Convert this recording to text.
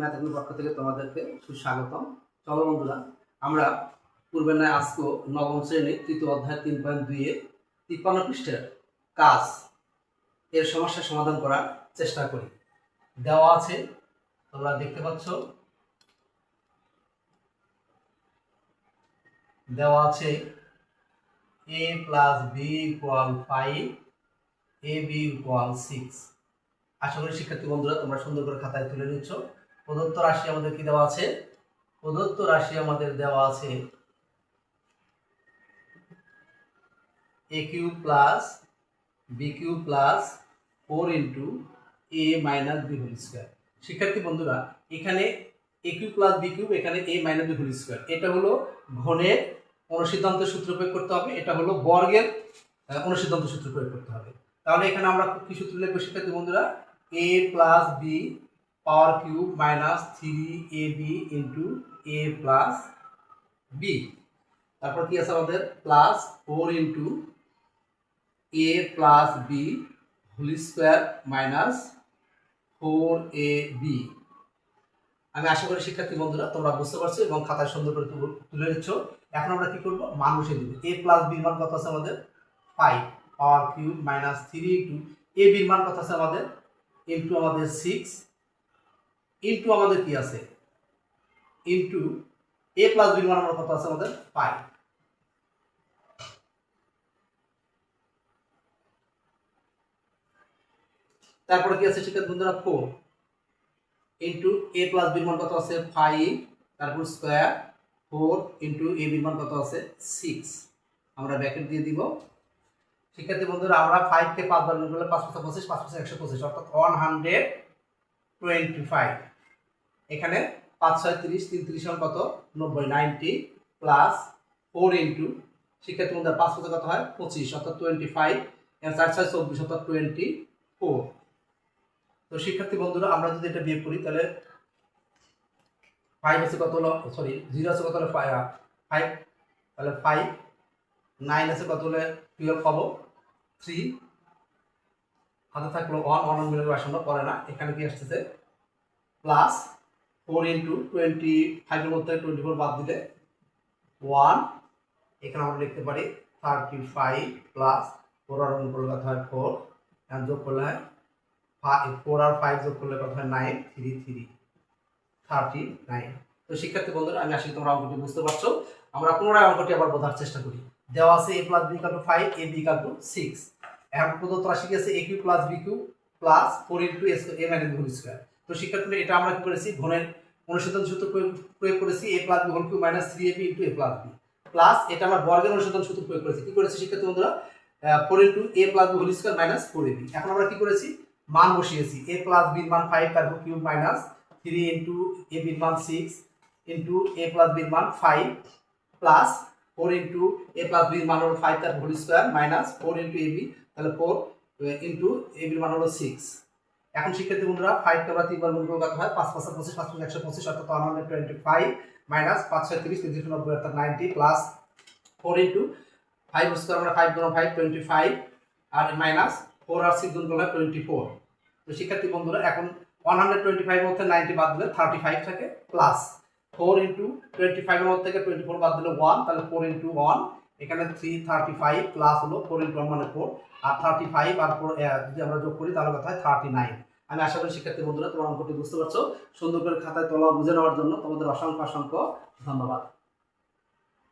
ম্যাথের পক্ষ থেকে তোমাদেরকে সুস্বাগতম। চলো বন্ধুরা, আমরা পূর্বের ন্যায় আজকে নবম শ্রেণীর তৃতীয় অধ্যায় 3.2 এর 53 পৃষ্ঠার কাজ এর সমস্যা সমাধান করার চেষ্টা করি। দেওয়া আছে, তোমরা দেখতে পাচ্ছ, দেওয়া আছে a plus b equal 5, ab equal 6। আশা করি শিক্ষার্থী বন্ধুরা তোমরা সুন্দর করে খাতায় তুলে নিচ্ছ। প্রদত্ত রাশি আমাদের কি দেওয়া আছে? প্রদত্ত রাশি আমাদের দেওয়া আছে a cube plus b cube plus 4 into a minus b whole square. শিক্ষার্থী বন্ধুরা, এখানে a cube plus b cube, এখানে a minus b whole square. এটা হলো ঘনের অনুসিদ্ধান্ত সূত্র প্রয়োগ করতে হবে, এটা হলো বর্গের অনুসিদ্ধান্ত সূত্র প্রয়োগ করতে হবে। তাহলে এখানে আমরা কি সূত্র লিখবো শিক্ষার্থী বন্ধুরা? a plus b power cube minus 3ab into a plus b। তারপর কি আছে আমাদের? Plus 4 into a plus b whole square minus 4ab। আমি আশা করি শিক্ষার্থী বন্ধুরা তোমরা বুঝতে পারছো এবং খাতায় সুন্দর করে তুলে নিচ্ছ। এখন আমরা কি করবো? মান বসিয়ে দিব। a প্লাস b মান কত আছে আমাদের? 5 পাওয়ার cube minus 3 into a b মান কত আছে আমাদের? ইন্টু আমাদের 6 ইন্টু আমাদের কি আছে? ইন্টু a প্লাস b মান আমার কত আছে আমাদের? 5। তারপরে কি আছে শিক্ষার্থী বন্ধুরা? 4 ইন্টু a প্লাস b মান কত আছে? 5, তারপর স্কয়ার 4 ইন্টু a b মান কত আছে? 6। আমরা ব্র্যাকেট দিয়ে দিব। শিক্ষার্থী বন্ধুরা, আমরা 5 কে 5 বার গুণ করলে 5 5 25, 5 5 125, অর্থাৎ 125। এখানে 5 6 30, 3 30 সমান কত? 90, 90 প্লাস 4 ইন্টু শিক্ষার্থী বন্ধুরা 5 কত কত হয়? 25, অর্থাৎ 25, এর 4 6 24, অর্থাৎ 24। তো শিক্ষার্থী বন্ধুরা, আমরা যদি এটা বিয়োগ করি তাহলে 5 আছে কত হলো? সরি, 0 আছে কত হলো? 5, তাহলে 5, 9 আছে কত হলে 12 পাবো? 3 হাতে থাকলো 1, 1 মিলে আসন্ন পড়ে না। এখানে কি আসতেছে? প্লাস 4 ইন্টু 25 এর মধ্যে 24 বাদ দিলে 1, এখানে আমরা লিখতে পারি 35 প্লাস 4 আর 1 করলে কত হয়? 4, এখানে যোগ করলে হয় 4 আর 5 যোগ করলে কত হয়? 9, 3 3 39। তো শিক্ষার্থী বন্ধুরা, আমি আশা করি তোমরা অঙ্কটি বুঝতে পারছো। আমরা পুনরায় অঙ্কটি আবার বোঝার চেষ্টা করি। দেওয়া আছে a plus b equal to 5, ab equal to 6। এখন প্রদত্ত রাশি কি আছে? a cube plus b cube plus 4 into a minus b whole square. তো শিক্ষার্থী, এটা আমরা কি করেছি? ঘনের অনুসিদ্ধান্ত সূত্র প্রয়োগ করেছি, a plus b whole cube minus 3ab into a plus b plus এটা আমরা বর্গের অনুসিদ্ধান্ত সূত্র প্রয়োগ করেছি। কি করেছি শিক্ষার্থী বন্ধুরা? 4 into a plus b whole square minus 4ab। এখন আমরা কি করেছি? মান বসিয়েছি। a প্লাস b এর মান 5, তারপর cube minus 3 into a b এর মান 6 ইন্টু a প্লাস b এর মান 5 plus 4 into a plus b এর মান হলো 5 তার whole square minus 4 into ab, তাহলে 4 ইন্টু ab এর মান হলো 6। এখন শিক্ষার্থী বন্ধুরা, 5 কে আমরা 3 বার গুণ করলে কত হয়? 5 5 25, 5 5 125, অর্থাৎ 125 মাইনাস 5 6 30, 3 90, অর্থাৎ 90 প্লাস 4 ইন্টু 5 স্কয়ার, আমরা 5 গুণ 5 25 আর মাইনাস 4 আর 6 গুণ করলে 24। তো শিক্ষার্থী বন্ধুরা, এখন 125 এর মধ্যে 90 বাদ দিলে 35 থাকে, প্লাস 4 ইন্টু 25 এর মধ্যে থেকে 24 বাদ দিলে 1, তাহলে 4 ইন্টু 1, এখানে 335 প্লাস হলো 4 ইন্টু 1 মানে 4, আর 35 আর 4 যদি আমরা যোগ করি তাহলে কত হয়? 39। আমি আশা করি শিক্ষার্থী বন্ধুরা তোমরা অঙ্কটি বুঝতে পারছো। সুন্দর করে খাতায় তোলা বুঝে নেওয়ার জন্য তোমাদের অসংখ্য অসংখ্য ধন্যবাদ।